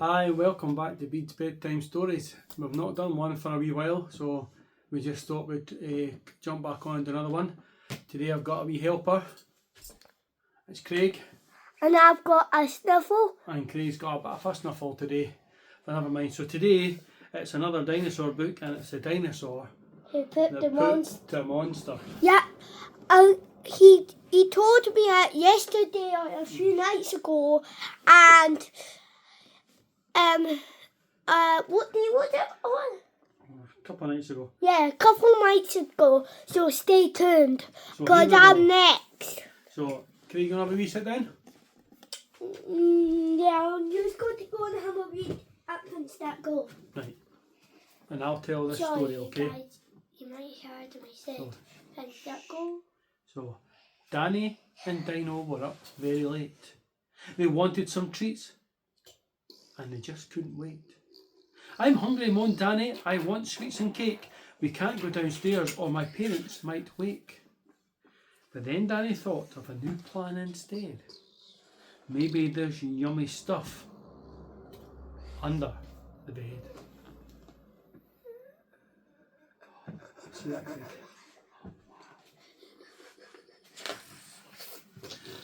Hi, welcome back to Bede's Bedtime Stories. We've not done one for a wee while, so we just thought we'd jump back on to another one. Today I've got a wee helper. It's Craig. And I've got a sniffle. And Craig's got a bit of a sniffle today. But never mind. So today it's another dinosaur book, and it's a dinosaur Who put the monster? The monster. Yeah. He told me it yesterday or a few nights ago, and what day was it on? A couple of nights ago. Yeah, a couple of nights ago. So stay tuned, So because here we I'm go. next. So Craig, you gonna have a wee sit down? Yeah, I'm just going to go and have a wee entrance that go. Right. And I'll tell this Sorry, story, okay? guys, you might hear to myself. And that go. So, Danny and Dino were up very late. They wanted some treats, and they just couldn't wait. "I'm hungry," moaned Danny. "I want sweets and cake. We can't go downstairs or my parents might wake." But then Danny thought of a new plan instead. Maybe there's yummy stuff under the bed. See that, Craig?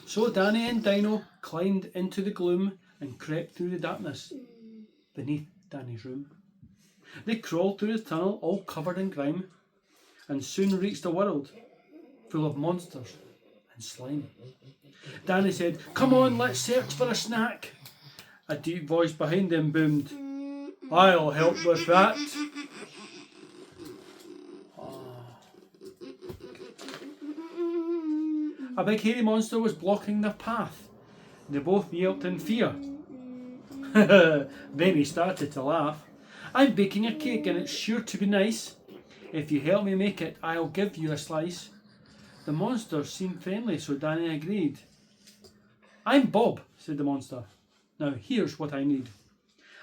So Danny and Dino climbed into the gloom and crept through the darkness beneath Danny's room. They crawled through the tunnel all covered in grime and soon reached a world full of monsters and slime. Danny said, "Come on, let's search for a snack." A deep voice behind them boomed, "I'll help with that." A big hairy monster was blocking their path. They both yelped in fear. Then he started to laugh. "I'm baking a cake and it's sure to be nice. If you help me make it, I'll give you a slice." The monster seemed friendly, so Danny agreed. "I'm Bob," said the monster. "Now here's what I need.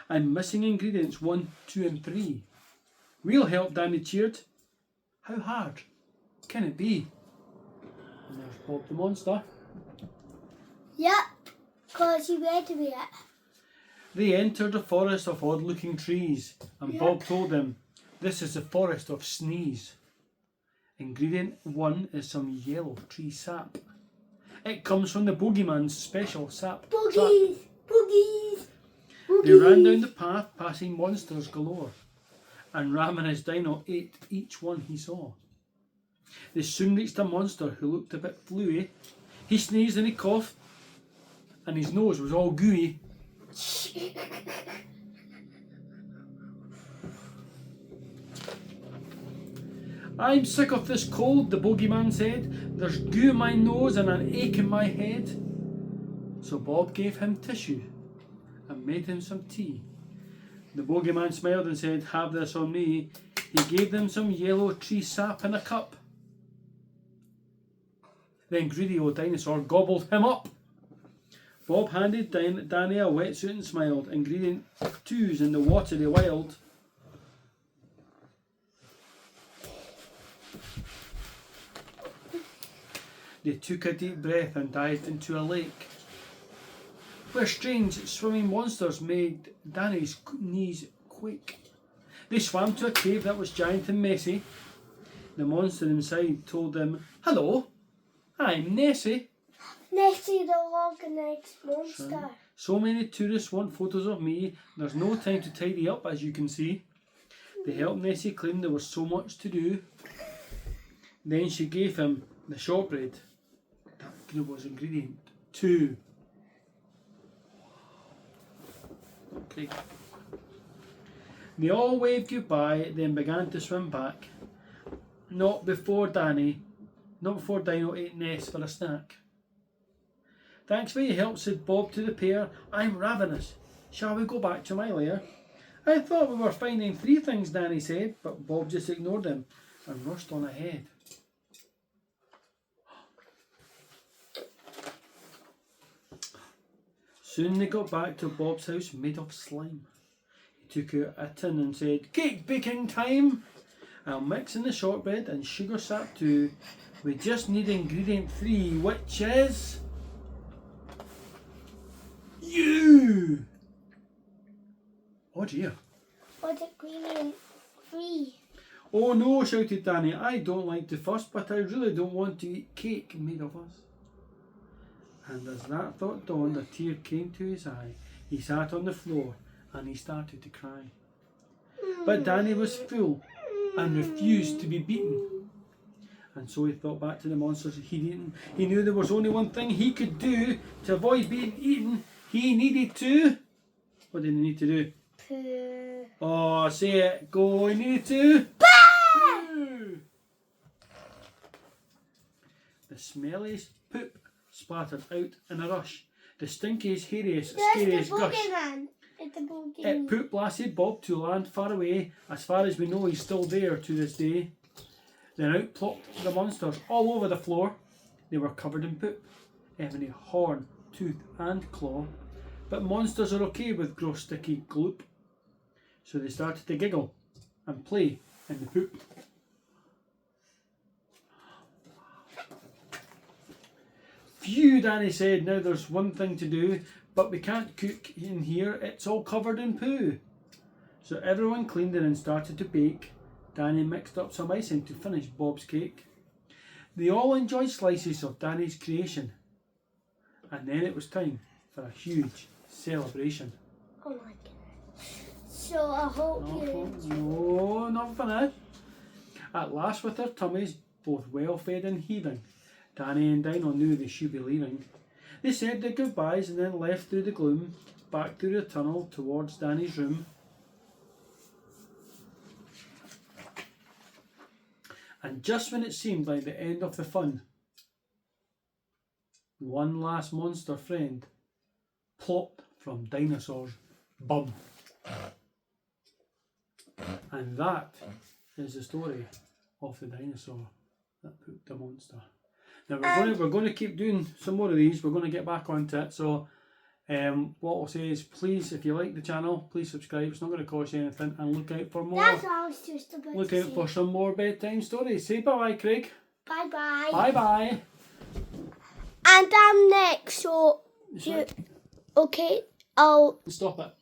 I'm missing ingredients 1, 2 and 3. "We'll help," Danny cheered. "How hard can it be?" And there's Bob the monster. Yep, because he read me it. They entered a forest of odd-looking trees, and Bob told them, "This is the forest of sneeze. Ingredient 1 is some yellow tree sap. It comes from the bogeyman's special sap trap." Boogies, boogies, boogies. They ran down the path, passing monsters galore, and Ram and his dino ate each one he saw. They soon reached a monster who looked a bit fluey. He sneezed and he coughed, and his nose was all gooey. "I'm sick of this cold," the bogeyman said. "There's goo in my nose and an ache in my head." So Bob gave him tissue and made him some tea. The bogeyman smiled and said, "Have this on me." He gave them some yellow tree sap in a cup. Then greedy old dinosaur gobbled him up. Bob handed Danny a wetsuit and smiled. Ingredient 2's in the watery wild. They took a deep breath and dived into a lake, where strange swimming monsters made Danny's knees quake. They swam to a cave that was giant and messy. The monster inside told them, "Hello, I'm Nessie." Nessie the organized monster. "So many tourists want photos of me. There's no time to tidy up, as you can see." They helped Nessie claim there was so much to do. Then she gave him the shortbread. That was ingredient 2. Okay. They all waved goodbye, then began to swim back. Not before Dino ate Ness for a snack. "Thanks for your help," said Bob to the pair. "I'm ravenous. Shall we go back to my lair?" "I thought we were finding 3 things," Danny said, but Bob just ignored him and rushed on ahead. Soon they got back to Bob's house made of slime. He took out a tin and said, "Cake baking time! I'll mix in the shortbread and sugar sap too. We just need ingredient 3, which is you." dear. Was it green and free? Oh no, shouted Danny. I don't like to fuss, but I really don't want to eat cake made of us. And as that thought dawned, a tear came to his eye. He sat on the floor and he started to cry. But Danny was full and refused to be beaten. And so he thought back to the monsters he'd eaten. He knew there was only one thing he could do to avoid being eaten. He needed to... What did he need to do? Poo. Oh, say it. Go. He needed to... Poo! The smelliest poop splattered out in a rush. The stinkiest, hairiest, scariest gush. It's the bogeyman. It poop blasted Bob to land far away. As far as we know, he's still there to this day. Then out plopped the monsters all over the floor. They were covered in poop, every horn, tooth and claw. But monsters are okay with gross sticky gloop. So they started to giggle and play in the poop. Phew, Danny said, now there's one thing to do, but we can't cook in here, it's all covered in poo. So everyone cleaned it and started to bake. Danny mixed up some icing to finish Bob's cake. They all enjoyed slices of Danny's creation. And then it was time for a huge celebration. Oh my goodness. So I hope you... No, not finished. At last, with their tummies both well fed and heaving, Danny and Dino knew they should be leaving. They said their goodbyes and then left through the gloom, back through the tunnel towards Danny's room. And just when it seemed like the end of the fun, one last monster friend plopped from Dinosaur's bum. And that is the story of the dinosaur that pooped the monster. Now we're going to keep doing some more of these. We're going to get back onto it. So what I'll say is, please, if you like the channel, please subscribe. It's not going to cost you anything, and look out for more. That's what I was just about Look to out say. for some more bedtime stories. Say bye bye, Craig. Bye bye. Bye bye. And I'm next, so... Sorry. Okay, I'll... Stop it.